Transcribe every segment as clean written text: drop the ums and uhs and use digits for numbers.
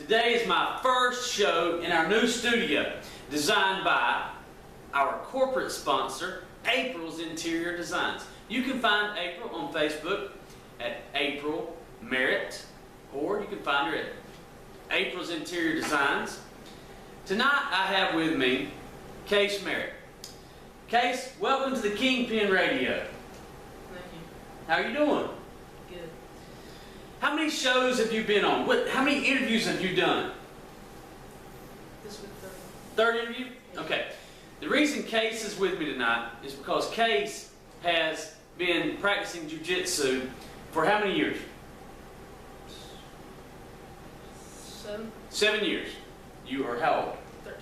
Today is my first show in our new studio, designed by our corporate sponsor, April's Interior Designs. You can find April on Facebook at April Merritt, or you can find her at April's Interior Designs. Tonight I have with me Case Merritt. Case, welcome to the Kingpin Radio. Thank you. How are you doing? Good. How many shows have you been on? How many interviews have you done? This week 30 interview? Okay. The reason Case is with me tonight is because Case has been practicing Jiu Jitsu for how many years? 7. 7 years. You are how old? 13.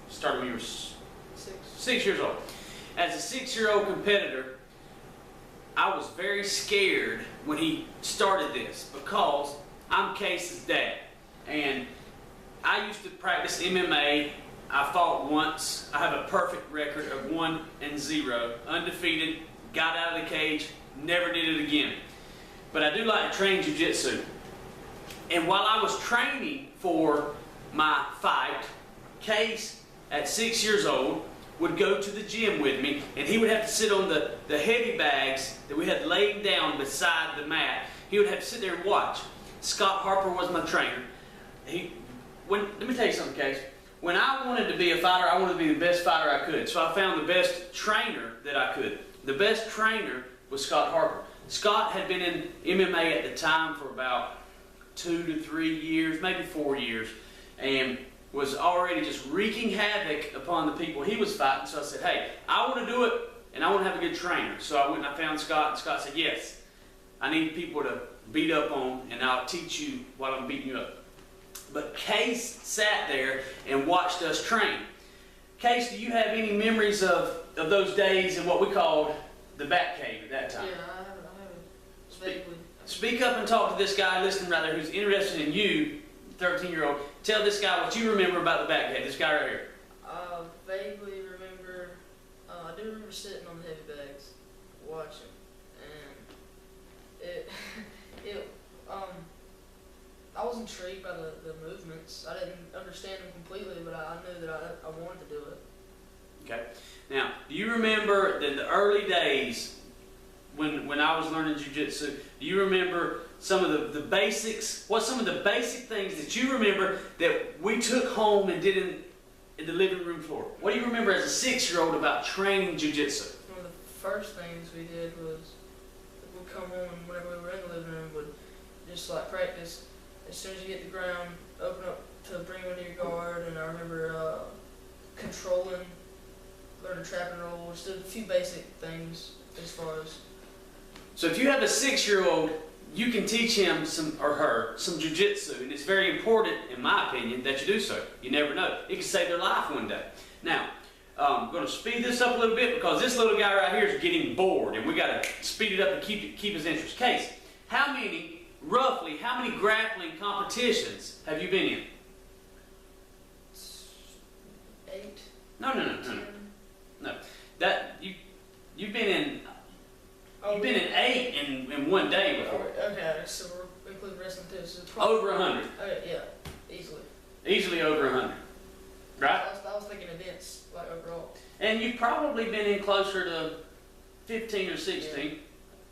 Started when you were 6. 6 years old. As a 6-year-old competitor, I was very scared when he started this because I'm Case's dad. And I used to practice MMA. I fought once. I have a perfect record of 1-0, undefeated, got out of the cage, never did it again. But I do like to train Jiu Jitsu. And while I was training for my fight, Case, at 6 years old, would go to the gym with me, and he would have to sit on the heavy bags that we had laid down beside the mat. He would have to sit there and watch. Scott Harper was my trainer. Let me tell you something, Case. When I wanted to be a fighter, I wanted to be the best fighter I could. So I found the best trainer that I could. The best trainer was Scott Harper. Scott had been in MMA at the time for about 2 to 3 years, maybe 4 years, and was already just wreaking havoc upon the people he was fighting. So I said, hey, I want to do it, and I want to have a good trainer. So I went and I found Scott, and Scott said, yes, I need people to beat up on, and I'll teach you while I'm beating you up. But Case sat there and watched us train. Case, do you have any memories of those days in what we called the Bat Cave at that time? Yeah, I have vaguely. Speak up and talk to this guy listening right there who's interested in you, 13-year-old. Tell this guy what you remember about the Bat Cave, this guy right here. I vaguely remember, I do remember sitting on the heavy bags, watching, and I was intrigued by the movements. I didn't understand them completely, but I knew that I wanted to do it. Okay. Now, do you remember in the early days when I was learning Jiu Jitsu, do you remember some of the basics? What's some of the basic things that you remember that we took home and did in the living room floor? What do you remember as a 6-year-old about training Jiu Jitsu? One of the first things we did was we'd come home and whenever we were in the living room, would just like practice. As soon as you hit the ground, open up to bring under your guard, and I remember controlling, learning trap and roll, just a few basic things as far as. So if you have a 6-year-old, you can teach him or her some Jiu Jitsu, and it's very important, in my opinion, that you do so. You never know. It could save their life one day. Now, I'm going to speed this up a little bit because this little guy right here is getting bored, and we got to speed it up and keep his interest. Case, roughly, how many grappling competitions have you been in? 8. No. You've been in. You've been in 8 in one day before. Okay, so we're including wrestling too. So over 100. Yeah, easily. Easily over 100, right? I was thinking events like overall. And you've probably been in closer to 15 or 16.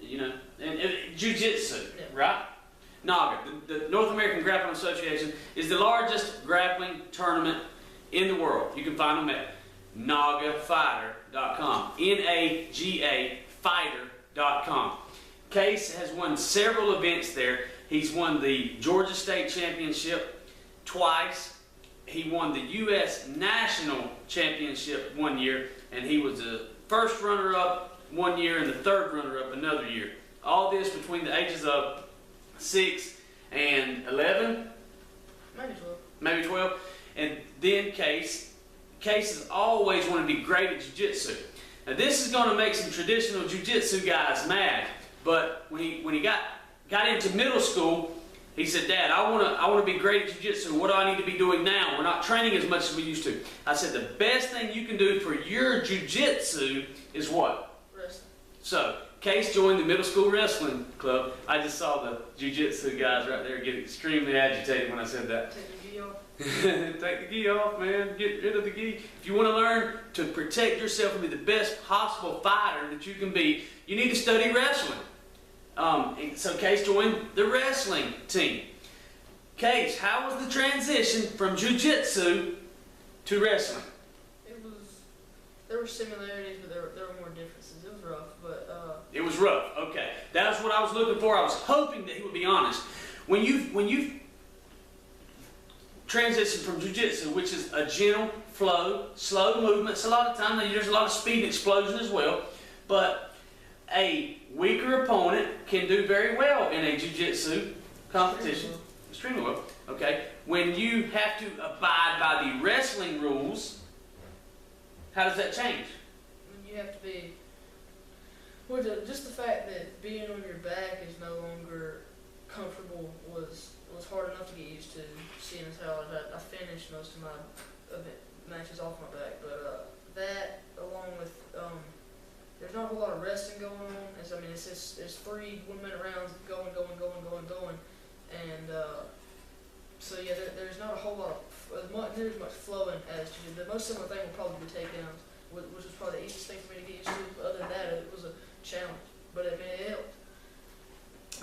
Yeah. You know, and Jiu Jitsu, yeah. Right? NAGA, the North American Grappling Association, is the largest grappling tournament in the world. You can find them at nagafighter.com. N-A-G-A fighter.com. Case has won several events there. He's won the Georgia State Championship twice. He won the U.S. National Championship 1 year, and he was the first runner-up 1 year and the third runner-up another year. All this between the ages of 6 and 11? Maybe 12. Maybe 12. And then Case has always wanted to be great at Jiu Jitsu. Now this is going to make some traditional Jiu Jitsu guys mad, but when he got into middle school, he said, Dad, I want to be great at Jiu Jitsu. What do I need to be doing now? We're not training as much as we used to. I said, the best thing you can do for your Jiu Jitsu is what? Wrestling. So Case joined the middle school wrestling club. I just saw the jiu-jitsu guys right there get extremely agitated when I said that. Take the gi off. Take the gi off, man. Get rid of the gi. If you want to learn to protect yourself and be the best possible fighter that you can be, you need to study wrestling. And so Case joined the wrestling team. Case, how was the transition from jiu-jitsu to wrestling? There were similarities, but there were more differences. It was rough, but It was rough. Okay, that's what I was looking for. I was hoping that he would be honest. When you transition from jiu-jitsu, which is a gentle flow, slow movements, a lot of times there's a lot of speed and explosion as well, but a weaker opponent can do very well in a jiu-jitsu competition. Extremely well. Okay. When you have to abide by the wrestling rules, how does that change? you have to be. Well, just the fact that being on your back is no longer comfortable was hard enough to get used to. Seeing as how I finished most of my matches off my back, but that along with there's not a whole lot of resting going on. I mean, it's 3 1-minute rounds going, and so yeah, there's not a whole lot of near as much flowing as the most similar thing will probably be takedowns, which was probably the easiest thing for me to get used to. But other than that, it was a challenge, but it helped.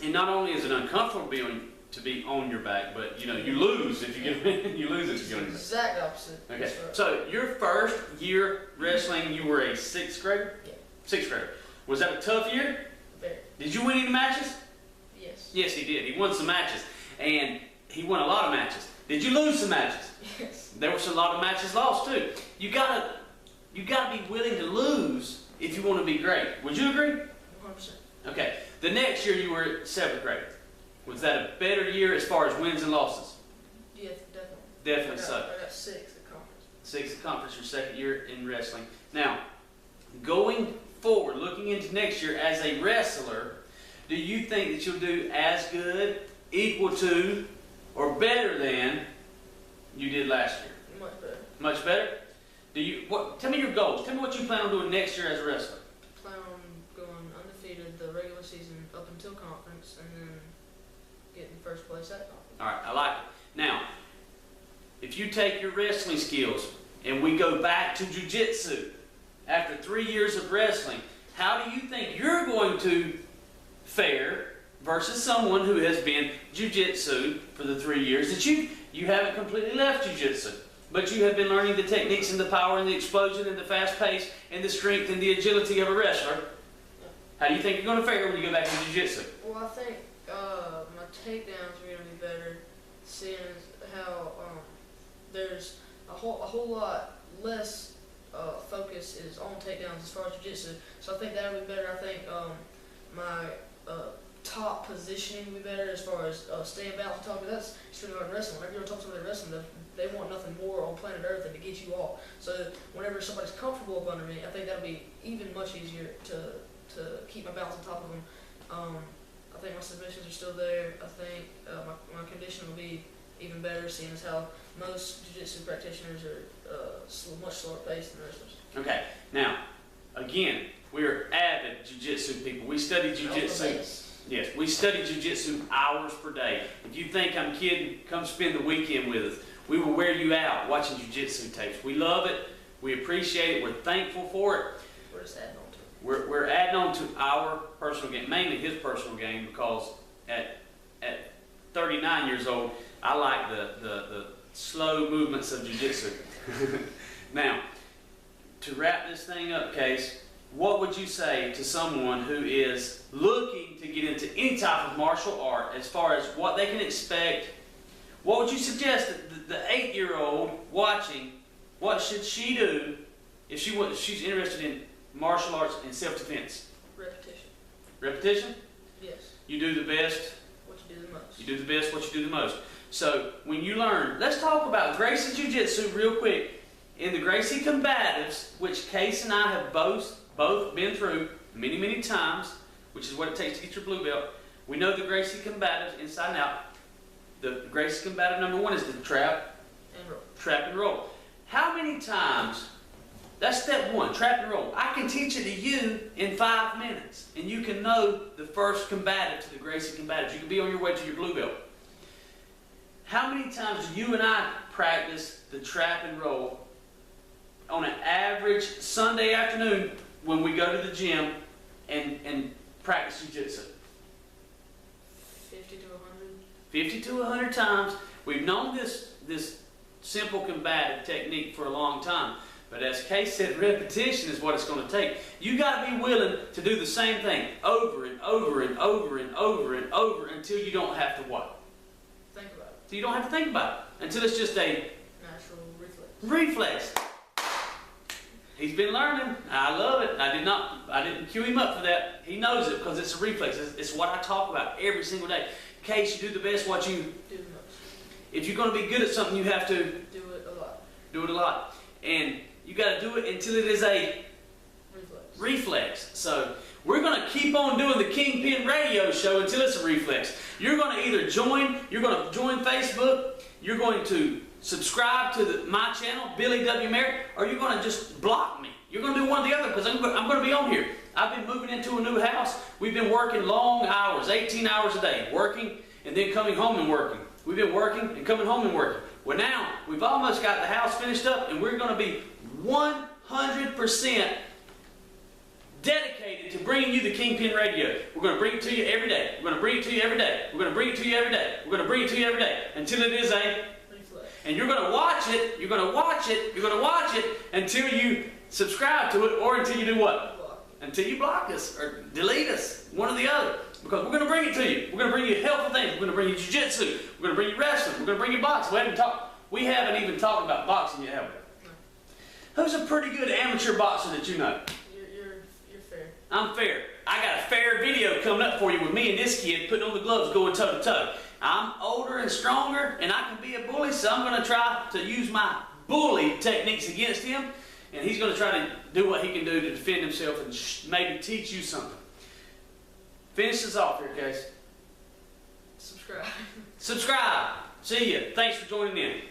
And not only is it uncomfortable to be on your back, but you lose if you get you lose if you get on your back. Exact opposite. Okay. Right. So your first year wrestling, you were a 6th grader? Yeah. 6th grader. Was that a tough year? Very. Did you win any matches? Yes. Yes, he did. He won some matches. And he won a lot of matches. Did you lose some matches? Yes. There were a lot of matches lost too. You gotta be willing to lose if you want to be great. Would you agree? 100%. Okay. The next year you were 7th grader. Was that a better year as far as wins and losses? Yeah, definitely. Definitely so. I got 6th at conference. 6th at conference, your 2nd year in wrestling. Now, going forward, looking into next year as a wrestler, do you think that you'll do as good, equal to, or better than you did last year? Much better. Much better? Tell me your goals. Tell me what you plan on doing next year as a wrestler. Plan on going undefeated the regular season up until conference, and then getting first place at conference. All right, I like it. Now, if you take your wrestling skills and we go back to jiu-jitsu after 3 years of wrestling, how do you think you're going to fare versus someone who has been jiu-jitsu for the 3 years that you haven't completely left jiu-jitsu, but you have been learning the techniques and the power and the explosion and the fast pace and the strength and the agility of a wrestler? How do you think you're going to fare when you go back to jiu-jitsu? Well, I think my takedowns are going to be better, seeing as how there's a whole lot less focus is on takedowns as far as jiu-jitsu. So I think that would be better. I think my top positioning would be better as far as staying balanced on top. But that's extremely hard in wrestling. Whenever you're on top of somebody wrestling, they want nothing more on planet Earth than to get you off. So whenever somebody's comfortable up under me, I think that'll be even much easier to keep my balance on top of them. I think my submissions are still there. I think my condition will be even better, seeing as how most jiu-jitsu practitioners are much slower paced than wrestlers. Okay, now, again, we're avid jiu-jitsu people. We study jiu-jitsu. Yes, we study jiu-jitsu hours per day. If you think I'm kidding, come spend the weekend with us. We will wear you out watching jiu-jitsu tapes. We love it. We appreciate it. We're thankful for it. We're just adding on to it. We're adding on to our personal game, mainly his personal game, because at 39 years old, I like the slow movements of jiu-jitsu. Now, to wrap this thing up, Case, what would you say to someone who is looking to get into any type of martial art as far as what they can expect? What would you suggest that the 8-year-old watching, what should she do if she's interested in martial arts and self-defense? Repetition. Repetition? Yes. You do the best. What you do the most. You do the best what you do the most. So when you learn, let's talk about Gracie Jiu-Jitsu real quick. In the Gracie Combatives, which Case and I have both been through many, many times, which is what it takes to get your blue belt, we know the Gracie Combatives inside and out. The Gracie Combative number 1 is the trap. And roll. Trap and roll. How many times That's step one, trap and roll. I can teach it to you in 5 minutes, and you can know the first combative to the Gracie combatives. You can be on your way to your blue belt. How many times do you and I practice the trap and roll on an average Sunday afternoon when we go to the gym and practice jiu-jitsu? 50 to 100. 50 to 100 times. We've known this simple combative technique for a long time. But as Kay said, repetition is what it's going to take. You got to be willing to do the same thing over and over and over and over and over until you don't have to what? Think about it. So you don't have to think about it. Until it's just a Natural reflex. reflex. He's been learning. I love it. I didn't cue him up for that. He knows it because it's a reflex. It's what I talk about every single day. Case, you do the best what you Do the most. If you're going to be good at something, you have to Do it a lot. do it a lot. And you got to do it until it is a reflex. So we're going to keep on doing the Kingpin radio show until it's a reflex. You're going to either join Facebook, you're going to subscribe to my channel, Billy W. Merritt, or you're going to just block me. You're going to do one or the other because I'm going to be on here. I've been moving into a new house. We've been working long hours, 18 hours a day, working and then coming home and working. We've been working and coming home and working. Well, now we've almost got the house finished up, and we're going to be 100% dedicated to bringing you the Kingpin Radio. We're going to bring it to you every day. We're going to bring it to you every day. We're going to bring it to you every day. We're going to bring it to you every day until it is a reflex. And you're going to watch it. You're going to watch it. You're going to watch it until you subscribe to it, or until you do what? Block. Until you block us or delete us, one or the other. Because we're going to bring it to you. We're going to bring you helpful things. We're going to bring you jiu-jitsu. We're going to bring you wrestling. We're going to bring you boxing. We haven't even talked about boxing yet, have we? No. Who's a pretty good amateur boxer that you know? You're fair. I'm fair. I got a fair video coming up for you with me and this kid putting on the gloves going toe to toe. I'm older and stronger and I can be a bully, so I'm going to try to use my bully techniques against him, and he's going to try to do what he can do to defend himself and maybe teach you something. Finish this off here, Case. Subscribe. Subscribe. See ya. Thanks for joining in.